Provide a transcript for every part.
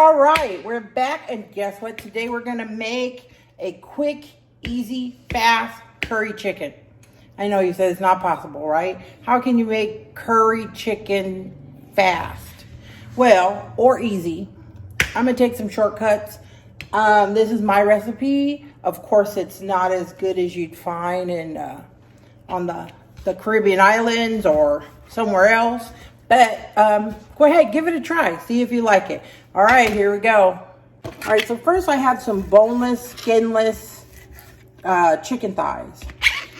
All right, we're back, and guess what? Today we're gonna make a quick, easy, fast curry chicken. I know you said it's not possible, right? How can you make curry chicken fast? Well, or easy. I'm gonna take some shortcuts. This is my recipe. Of course, it's not as good as you'd find in on the Caribbean islands or somewhere else. But go ahead, give it a try. See if you like it. All right, here we go. All right, so first I have some boneless, skinless chicken thighs.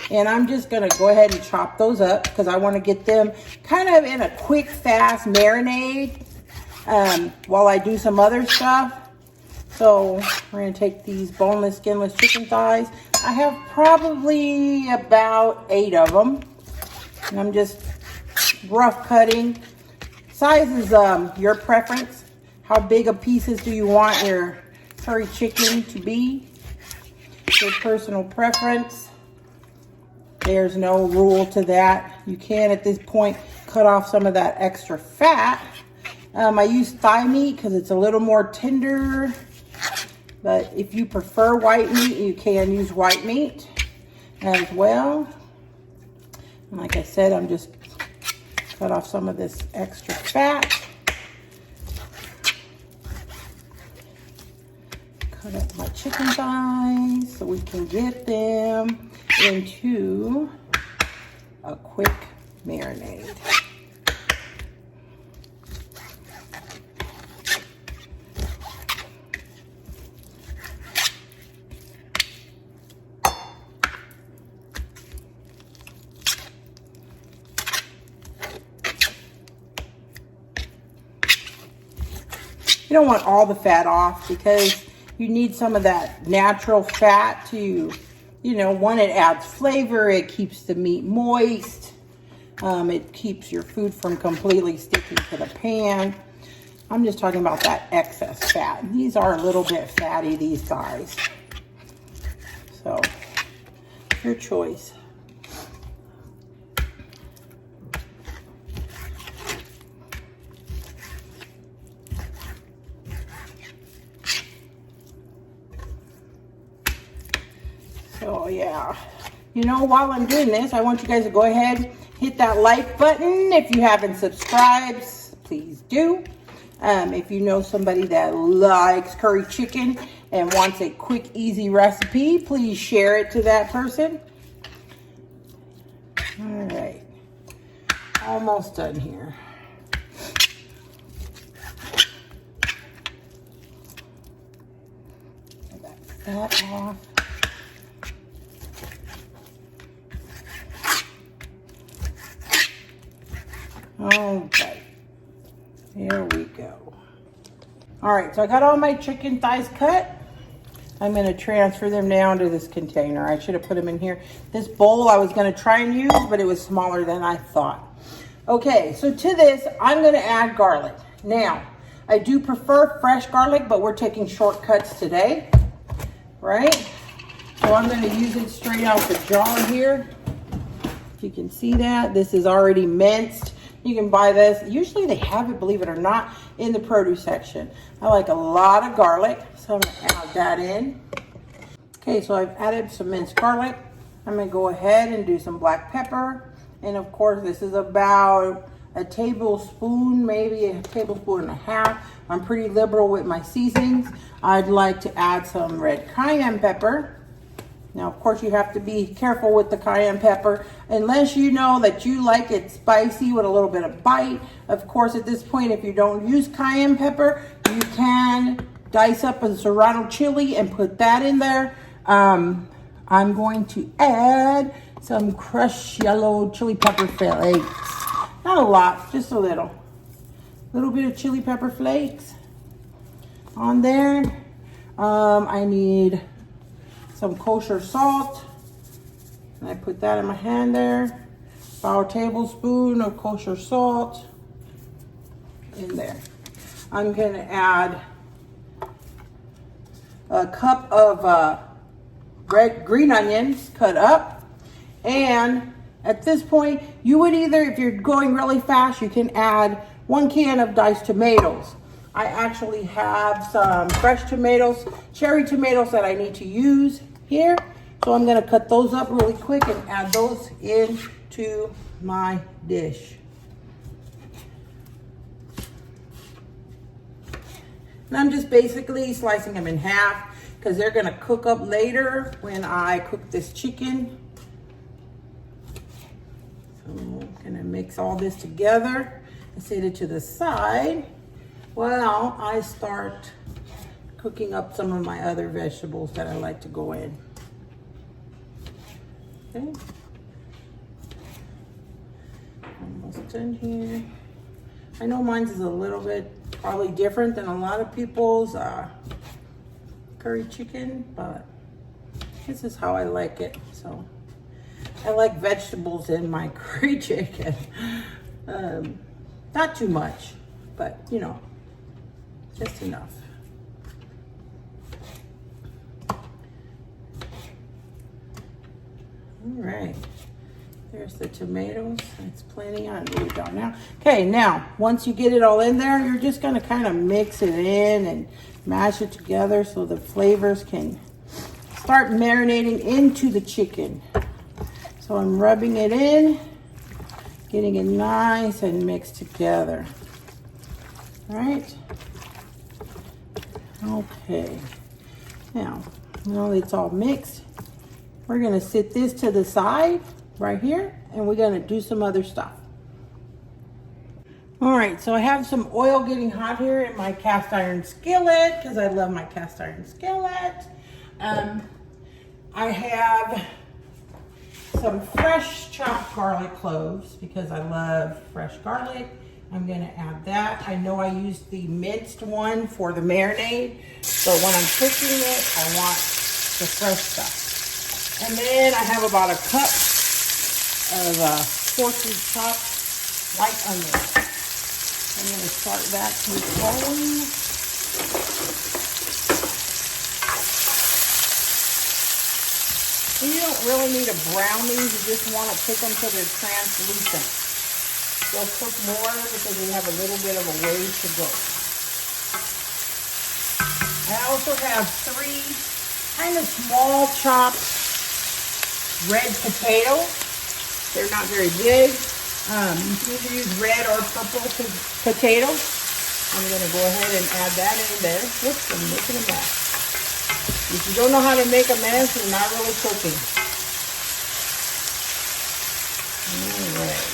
And I'm just gonna go ahead and chop those up because I wanna get them kind of in a quick, fast marinade while I do some other stuff. So we're gonna take these boneless, skinless chicken thighs. I have probably about 8 of them. And I'm just rough cutting. Size is your preference. How big of pieces do you want your curry chicken to be? Your personal preference. There's no rule to that. You can at this point cut off some of that extra fat. I use thigh meat because it's a little more tender. But if you prefer white meat, you can use white meat as well. And like I said, I'm just cut off some of this extra fat. Cut up my chicken thighs so we can get them into a quick marinade. You don't want all the fat off because you need some of that natural fat to, you know, one, it adds flavor, it keeps the meat moist, it keeps your food from completely sticking to the pan. I'm just talking about that excess fat. These are a little bit fatty, these thighs. So, your choice. So yeah, you know, while I'm doing this, I want you guys to go ahead, hit that like button. If you haven't subscribed, please do. If you know somebody that likes curry chicken and wants a quick, easy recipe, please share it to that person. All right, almost done here. Get that fat off. Okay, here we go. All right, so I got all my chicken thighs cut. I'm gonna transfer them down to this container. I should have put them in here. This bowl I was gonna try and use, but it was smaller than I thought. Okay, so to this, I'm gonna add garlic. Now, I do prefer fresh garlic, but we're taking shortcuts today, right? So I'm gonna use it straight out the jar here. If you can see that, this is already minced. You can buy this. Usually they have it, believe it or not, in the produce section. I like a lot of garlic, so I'm gonna add that in. Okay, so I've added some minced garlic. I'm gonna go ahead and do some black pepper. And of course, this is about a tablespoon, maybe a tablespoon and a half. I'm pretty liberal with my seasonings. I'd like to add some red cayenne pepper. Now, of course, you have to be careful with the cayenne pepper unless you know that you like it spicy with a little bit of bite. Of course, at this point, if you don't use cayenne pepper, you can dice up a serrano chili and put that in there. I'm going to add some crushed yellow chili pepper flakes. Not a lot, just a little. Little bit of chili pepper flakes on there. I need some kosher salt, and I put that in my hand there. About a tablespoon of kosher salt in there. I'm gonna add a cup of green onions cut up, and at this point, you would either, if you're going really fast, you can add 1 can of diced tomatoes. I actually have some fresh tomatoes, cherry tomatoes that I need to use here. So I'm gonna cut those up really quick and add those into my dish. And I'm just basically slicing them in half because they're gonna cook up later when I cook this chicken. So I'm gonna mix all this together and set it to the side while I start cooking up some of my other vegetables that I like to go in. Okay. Almost done here. I know mine's is a little bit probably different than a lot of people's curry chicken, but this is how I like it. So I like vegetables in my curry chicken. Not too much, but you know, just enough. All right, there's the tomatoes. That's plenty. I'm really done now. Okay, now once you get it all in there, you're just gonna kind of mix it in and mash it together so the flavors can start marinating into the chicken. So I'm rubbing it in, getting it nice and mixed together. All right. Okay. Now it's all mixed. We're gonna sit this to the side right here, and we're gonna do some other stuff. All right, so I have some oil getting hot here in my cast iron skillet because I love my cast iron skillet. I have some fresh chopped garlic cloves because I love fresh garlic. I'm gonna add that. I know I used the minced one for the marinade, so when I'm cooking it, I want the fresh stuff. And then I have about a cup of coarsely chopped white onions. I'm gonna start that to rolling. And you don't really need to brown these, you just want to cook them till they're translucent. They'll cook more because they have a little bit of a ways to go. I also have 3 kind of small chopped red potatoes. They're not very big. You can either use red or purple potatoes. I'm gonna go ahead and add that in there. Whoops, I'm making a mess. If you don't know how to make a mess, you're not really cooking. All right.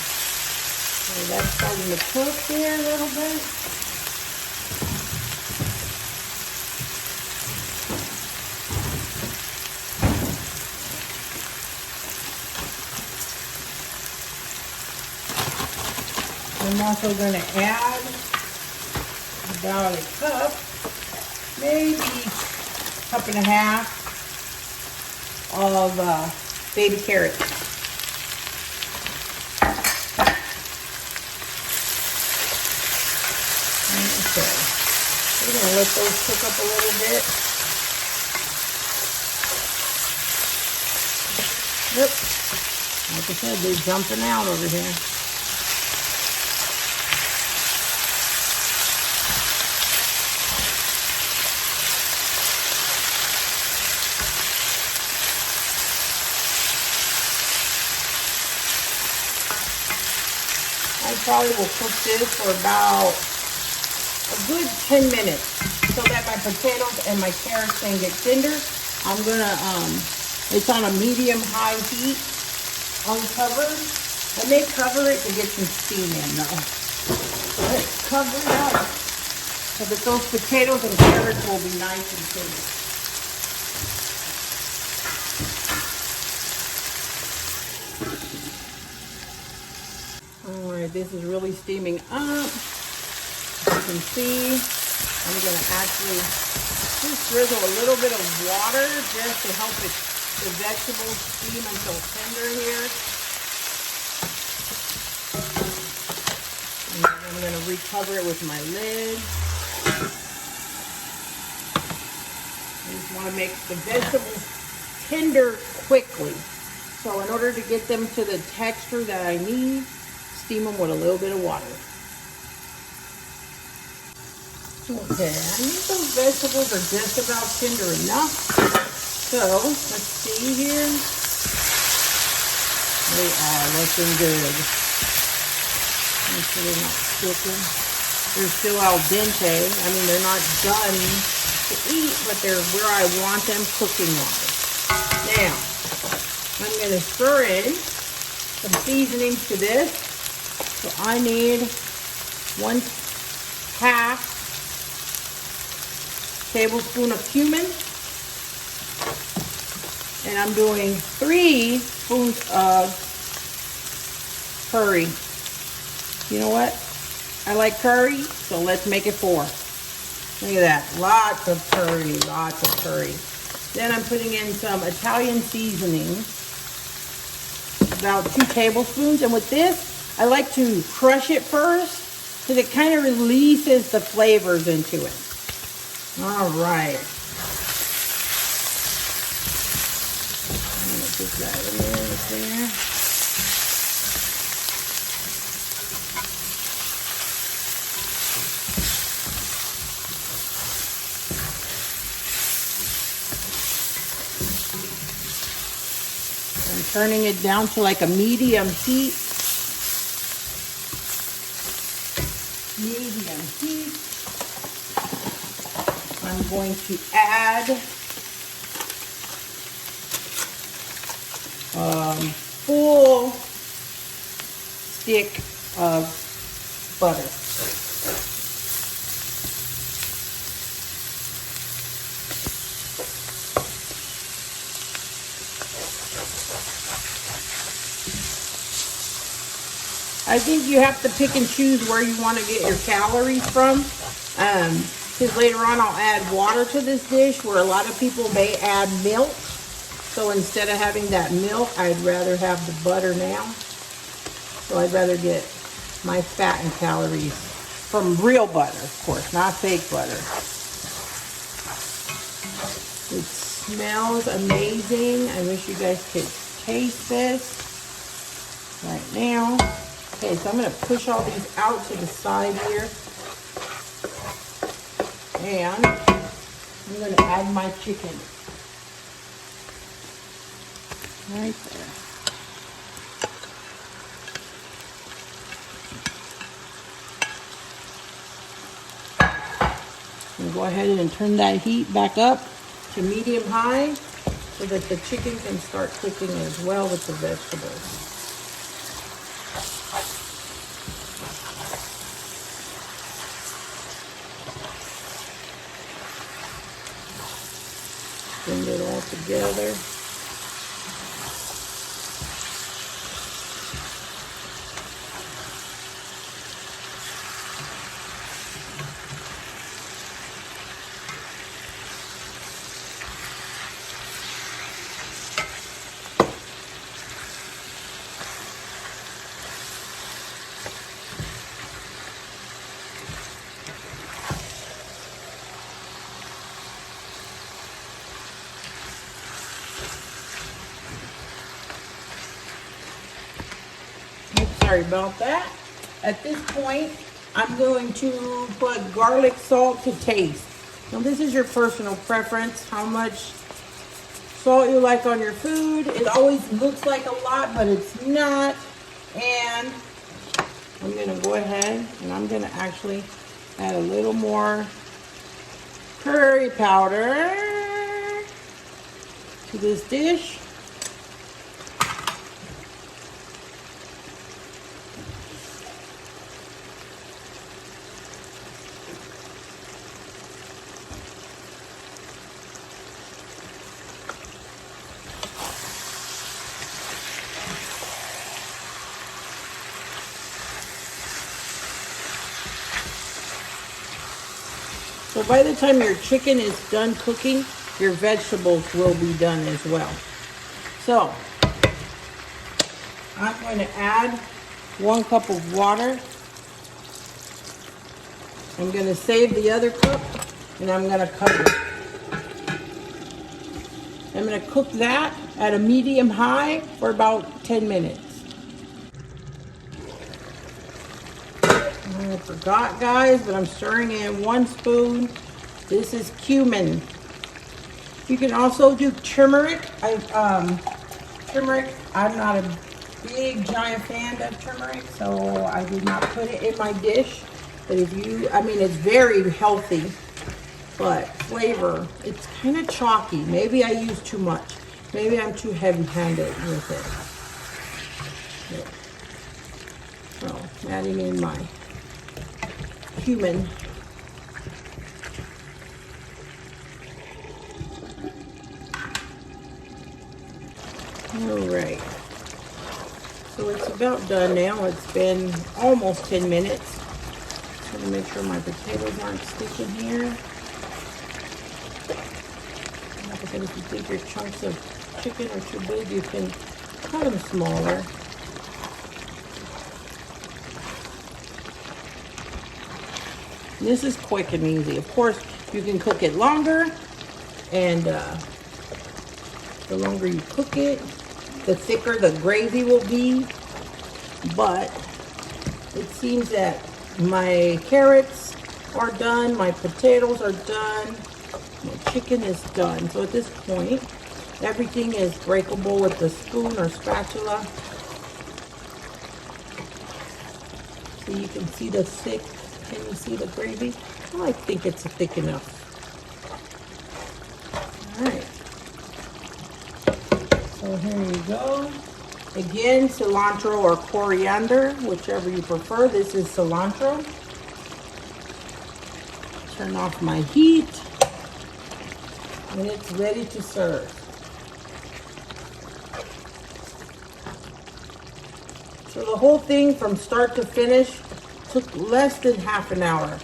So that's starting to cook here a little bit. I'm also going to add about a cup, maybe a cup and a half of baby carrots. Okay, we're going to let those cook up a little bit. Yep, like I said, they're jumping out over here. Probably will cook this for about a good 10 minutes so that my potatoes and my carrots can get tender. I'm gonna, it's on a medium-high heat, uncovered. I may cover it to get some steam in though. Let's cover it up so that those potatoes and carrots will be nice and tender. All right, this is really steaming up. As you can see, I'm going to actually just drizzle a little bit of water just to help the vegetables steam until tender here. And then I'm going to recover it with my lid. I just want to make the vegetables tender quickly. So in order to get them to the texture that I need, steam them with a little bit of water. Okay, I think those vegetables are just about tender enough. So, let's see here. They are looking good. Make sure they're not sticking. They're still al dente. I mean, they're not done to eat, but they're where I want them cooking-wise. Now, I'm going to stir in some seasonings to this. So I need 1/2 tablespoon of cumin. And I'm doing 3 spoons of curry. You know what? I like curry, so let's make it 4. Look at that. Lots of curry, lots of curry. Then I'm putting in some Italian seasoning, about 2 tablespoons. And with this, I like to crush it first because it kind of releases the flavors into it. All right. I'm going to put that in there. I'm turning it down to like a medium heat. Medium heat. I'm going to add full stick of butter. I think you have to pick and choose where you want to get your calories from. Because later on I'll add water to this dish where a lot of people may add milk. So instead of having that milk, I'd rather have the butter now. So I'd rather get my fat and calories from real butter, of course, not fake butter. It smells amazing. I wish you guys could taste this right now. Okay, so I'm going to push all these out to the side here. And I'm going to add my chicken. Right there. I'm going to go ahead and turn that heat back up to medium high so that the chicken can start cooking as well with the vegetables. Bring it all together. Sorry about that. At this point, I'm going to put garlic salt to taste. Now this is your personal preference, how much salt you like on your food. It always looks like a lot, but it's not. And I'm going to go ahead and I'm going to actually add a little more curry powder to this dish. So by the time your chicken is done cooking, your vegetables will be done as well. So I'm going to add 1 cup of water. I'm going to save the other cup and I'm going to cover it. I'm going to cook that at a medium high for about 10 minutes. I forgot, guys, but I'm stirring in 1 spoon. This is cumin. You can also do turmeric. Turmeric, I'm not a big giant fan of turmeric, so I did not put it in my dish. But if you, I mean, it's very healthy, but flavor, it's kind of chalky. Maybe I use too much. Maybe I'm too heavy-handed with it. So, adding in my cumin. All right. So it's about done now. It's been almost 10 minutes. I'm gonna make sure my potatoes aren't sticking here. Like I said, if you think your chunks of chicken are too big, you can cut them smaller. And this is quick and easy. Of course, you can cook it longer, and the longer you cook it, the thicker the gravy will be. But it seems that my carrots are done, my potatoes are done, my chicken is done. So at this point, everything is breakable with the spoon or spatula. So you can see the thick, can you see the gravy? Well, I think it's thick enough. All right. So here you go. Again, cilantro or coriander, whichever you prefer. This is cilantro. Turn off my heat, and it's ready to serve. So the whole thing from start to finish took less than half an hour.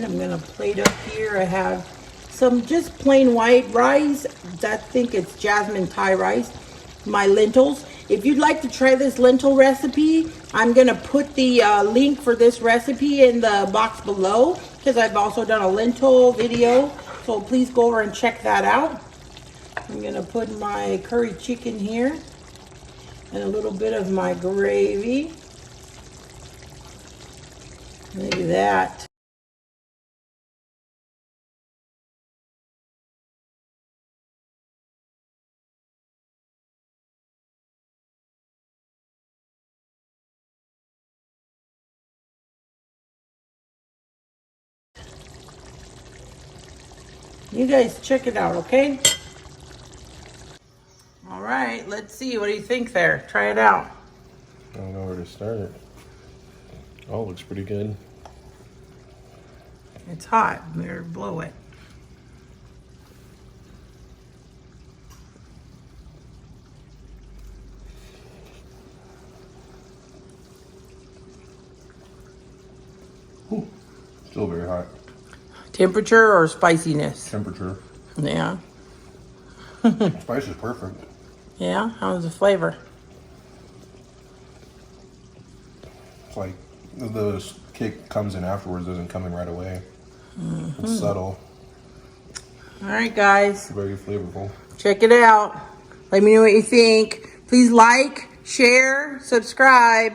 I'm gonna plate up here. I have some just plain white rice. I think it's jasmine Thai rice. My lentils. If you'd like to try this lentil recipe, I'm gonna put the link for this recipe in the box below, because I've also done a lentil video. So please go over and check that out. I'm gonna put my curry chicken here and a little bit of my gravy. Look at that. You guys check it out, okay? All right, let's see. What do you think there? Try it out. I don't know where to start. Oh, looks pretty good. It's hot. We're blow it. Ooh, still very hot. Temperature or spiciness? Temperature. Yeah. Spice is perfect. Yeah? How's the flavor? It's like the kick comes in afterwards, doesn't come in right away. It's subtle. All right, guys. Very flavorful. Check it out. Let me know what you think. Please like, share, subscribe.